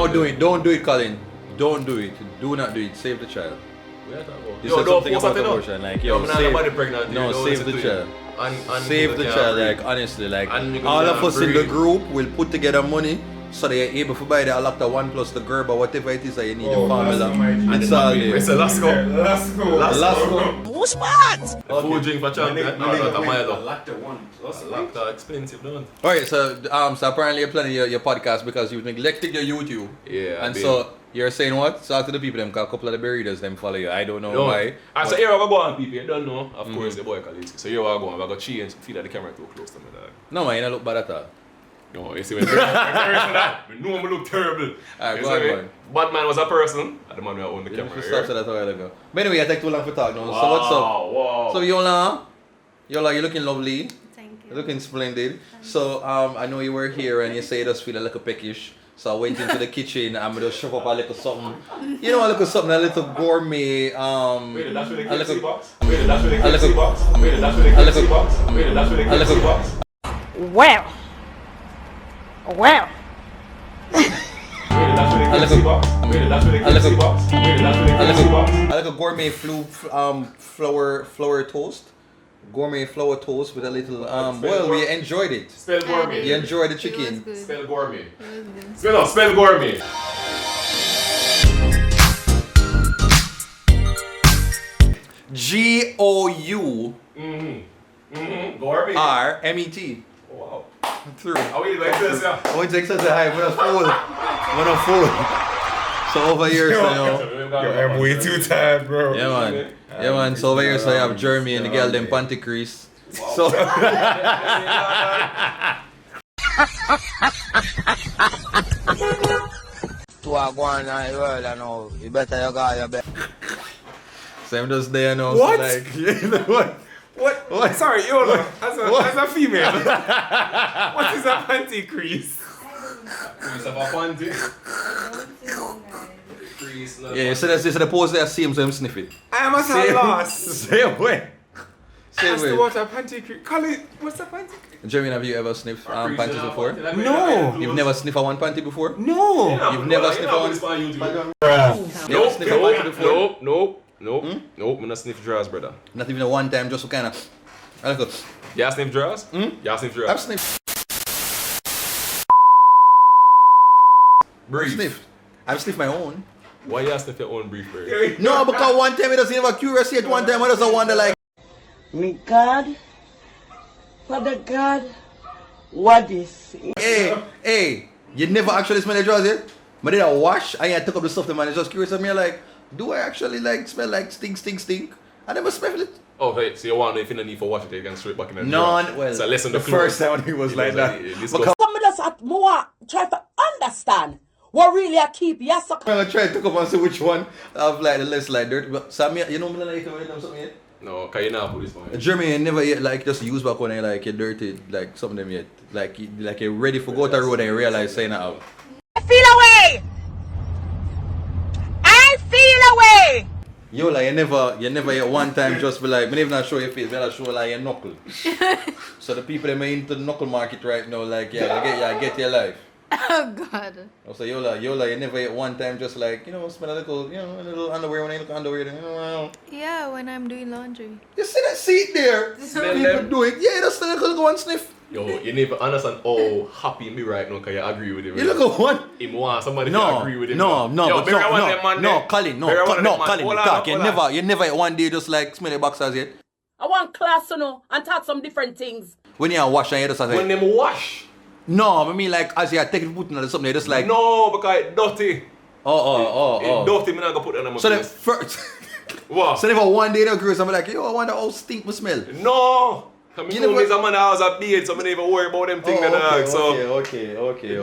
Don't do it. Don't do it, Colin. Don't do it. Do not do it. Save the child. You said something about abortion, like yo, save the child. Save the child, like honestly, like all of us in the group will put together money so they are able to buy the Alacta 1 plus the Gerber, whatever it is that you need the formula. It's all there. It's a Let's go. Who's smart? Food drink for champion. Alacta 1 plus. Alacta expensive, don't. Alright, so apparently you're planning your podcast because you neglected your YouTube. Yeah. And so you're saying what? Talk to the people them, cause a couple of the burritos them follow you. I don't know why. So here I go on, people. You don't know, of course, the boy Khalid. So here I go on. I got change. Feel that the camera too close to me, dog. No man, you don't look bad at all. No, you see when I know I look terrible. Alright, go on. Batman was a person, and the man who owned the camera. Stop that a while ago. But anyway, I take too long for talk now. Wow, So what's up? Wow. So Yola, you're looking lovely. Thank you. You're looking splendid. So I know you were here and you say you just feel a little peckish. So I went into the kitchen and I just shove up a little something. You know, a little something, a little gourmet. Wait, that's with the KFC box? Well. I like a gourmet flour toast. Gourmet flour toast with a little well, we enjoyed it. Spell gourmet. You enjoyed the chicken. Spell gourmet. It was good. Spell gourmet. GOURMET. Wow. Through. How are you like this? I went to exercise high when I was full. So over here, so I'm way too tired, bro. yeah man. So over here, so you have Jeremy and the girl them panty crease. So To a go on in the world, I know. You better you go your best. so I'm just there now. What? So like, you know what? What? Sorry, Yola, as a female, what is a panty crease? Crease of a panty. Crease. Yeah, so that's the pose there same, so I'm sniff it. I am at a loss. Same way. As to what a panty crease. Colin, what's a panty crease? Jeremy, have you ever sniffed panties before? No. You've never sniffed a one panty before? No. You've never sniffed a one? Never sniffed a panty before? Nope. I'm not sniff drawers, brother. Not even a one time, just to kind of. I like it. Yeah, sniff drawers? Yeah, sniff drawers. I've sniffed. Brief. I've sniffed my own. Why you sniff your own brief, bro? No, because one time it doesn't have a curiosity. At one time I just wonder like. Me God, Father God, what is it? Hey, you never actually smell the drawers yet? But then I wash and I took up the stuff, the man is just curious of me like, do I actually like smell like stink? I never smell it. Oh, right. So you want if you don't need for wash it, you can straight back in the None. Well, so listen the first time he was like that. Some of us at more try to understand what really I keep yes. I'm gonna try to take up and see which one of like the less like dirty. But Sam, you know me like something yet? No, can you not put this one? Jeremy, you never yet like just use back when you like you're dirty like some of them yet. Like you're ready for go to the road and you realize saying that out. I feel away. Yo, like you never yet one time just be like, me even not show your face, me not show like your knuckle. So the people that are into the knuckle market right now, like get your life. Oh God. So Yola, you never yet one time just like, smell a little underwear when I look underwear, Yeah, when I'm doing laundry. You see that seat there? Smell People them. do it. Yeah, that's the little go and sniff. Yo, you never understand how happy me right now because you agree with him. You look at one. Him want somebody to No, agree with him. no, Yo, but Barry, I want them man there. Colin, Barry, I want them man. Colin, Hold on, talk. hold on. You never yet one day just like smell the boxers yet. I want class, and talk some different things. When you wash and you just When like, them wash. no, I mean like as you take it putting on something, you just like, No, because it's dirty. oh. It's dirty, me not gonna put that on my So the face. first, What? so never one day they'll curious, I'm like, yo, I wonder how stink we smell. No. I You mean, never- there's a man that has a beard, so I don't even worry about them things. Okay.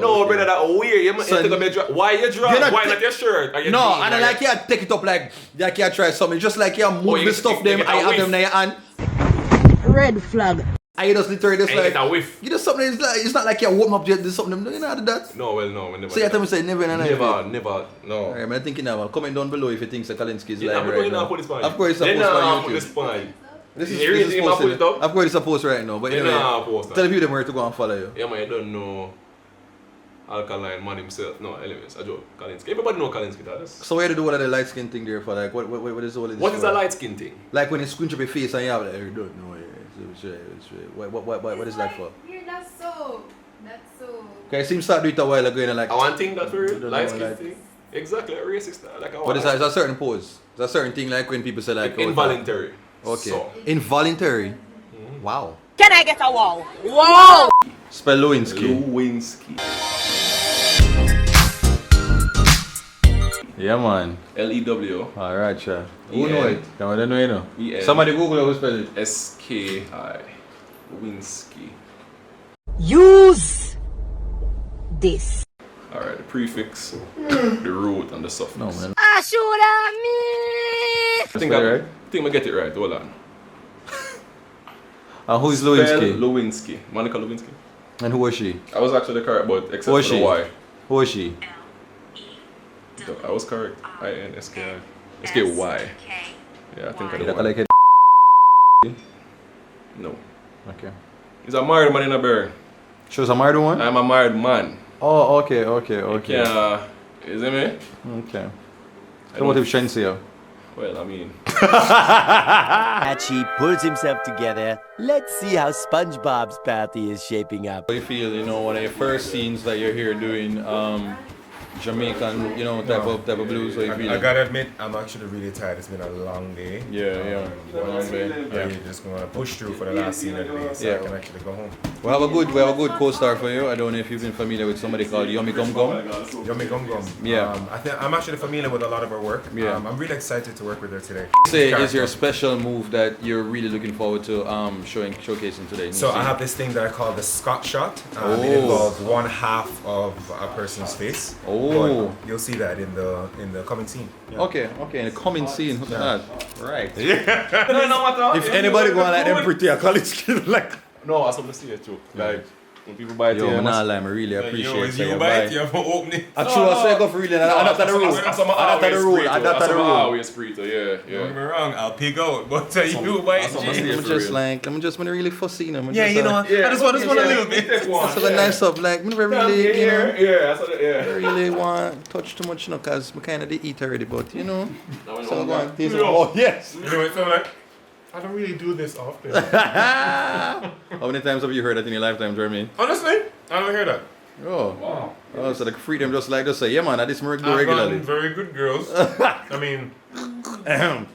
No, brother, that weird. You So take up your dress. Why your dress? You're not Why ta- not your shirt? Or your No, jeans, and or I like you take it up like you try something. Just like you move you the stuff them, get a I have whiff. them in your hand. Red flag. And you just literally just And you like, get a whiff. you just something, it's not like you warm up yet, there's something, you know how to do that? No, well, no, we never. So you tell me say never in a life. Never, no. Alright, I'm thinking now, comment down below if you think Kalinski is You live never right going to now. put this point. Of course it's Then supposed nah, on put this YouTube. point. This You is really think I put it up? Of course it's supposed right now, but Then anyway, nah, post that. tell the people where to go and follow you. Yeah, man, you don't know. alkaline man himself. No, anyways, I joke. Kalinski. Everybody know Kalinski does. So where do you do all of the light skin thing there for? Like, what is all of this? What is for? a light skin thing? Like when you squint up your face and you have like, you don't know. What is that for? Here, that's so. Okay, it seems to start doing it a while ago and like. I want thing that for don't know, light skin like- thing. Exactly, a racist style. Like What is that? Is that a certain pose? Is that a certain thing like when people say like. Involuntary. Okay. So. Involuntary? Wow. Can I get a wow? Wow! Spell Lewinsky. Lewinsky. Yeah, man. L-E-W. Alright, sure. Who Yeah. know it? Come on, I don't know, you know. E-N. Somebody Google it, who spell it? S-K-I. Lewinsky. Use this. Alright, the prefix, the root, and the suffix. No, man. I should have me. I think I get it right. Hold on. And who is Spell Lewinsky? Lewinsky. Monica Lewinsky. And who was she? I was actually correct, but except Who was for the she? Y. Who was she? I was correct. I-N-S-K-I. S-K-Y. Yeah, I think I Did I did. like it? No. Okay. He's a married man in a bear. She was a married one? I'm a married man. Oh, okay. Yeah. Is it me? Okay. So what if Shensia? Well, I mean. Archie pulls himself together. Let's see how SpongeBob's party is shaping up. How do you feel, you know, one of your first scenes that you're here doing Jamaican, you know, type of blues? How you feel? I gotta admit, I'm actually really tired. It's been a long day. Yeah. Long day. Yeah. You're just gonna push through for the last scene of the day, so Yeah. I can actually go home. We have a good co-star for you. I don't know if you've been familiar with somebody called Yummy Gum Gum. Yummy Gum Gum. Yeah. I think I'm actually familiar with a lot of her work. Yeah. I'm really excited to work with her today. Say is your special move that you're really looking forward to showcasing today? So I have this thing that I call the Scott shot. Oh. It involves one half of a person's face. Oh. But you'll see that in the coming scene. Yeah. Okay, in the coming scene. Look at that. Right. No matter. If anybody going like them pretty, I call it skin like. No, I was going to say it too. Like, when people buy it, Yo, man, I really appreciate it. You bite, you have to open it. Actually, I say go for really. I'm not the rule. I'm not the rule. I'm not the rule. always free to, Don't get me wrong, I'll pig out, but you bite. some- I'm just really fussy, you know. Yeah, you know, I just want a little bit. That's a nice up, like, I never really, you know, Yeah. I really want to touch too much, you know, because I kind of eat already, but, you know, so I'm going to taste it. Oh, yes. You know, it's like, I don't really do this often. How many times have you heard that in your lifetime, Jeremy? Honestly, I don't hear that. Oh. Wow. Oh, so like freedom just like just say, yeah man, I this work do I've regularly. gotten very good girls. I mean,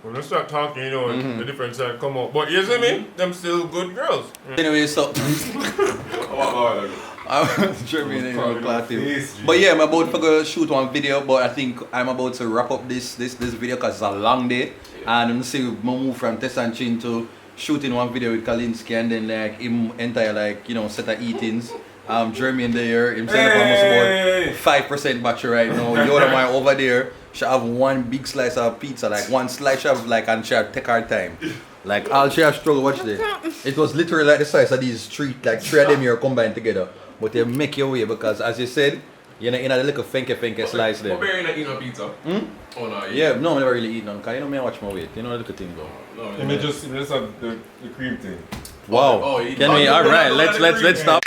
when I start talking, you know, the difference that come out. But you see me? Them still good girls. Anyway, so I'm Jeremy and I'm glad to. But yeah, I'm about to go shoot one video, but I think I'm about to wrap up this video because it's a long day. And I'm see we move from Tess and Chin to shooting one video with Kalinski and then like him entire like, you know, set of eatings. Jeremy in there, himself almost about 5% battery right now. The other one over there, she have one big slice of pizza, like one slice of like, and she have take her time. Like all she have struggle watch this. It was literally like the size of these three of them here combined together. But they make your way because as you said, you know, in a little funky slice there. But you're not eating a pizza? Oh no. Yeah, no, I never really eat none. Cause you know me I watch my weight. You know the little thing though. Let me just have the cream thing. Wow. Oh, Can we? All right. Let's stop.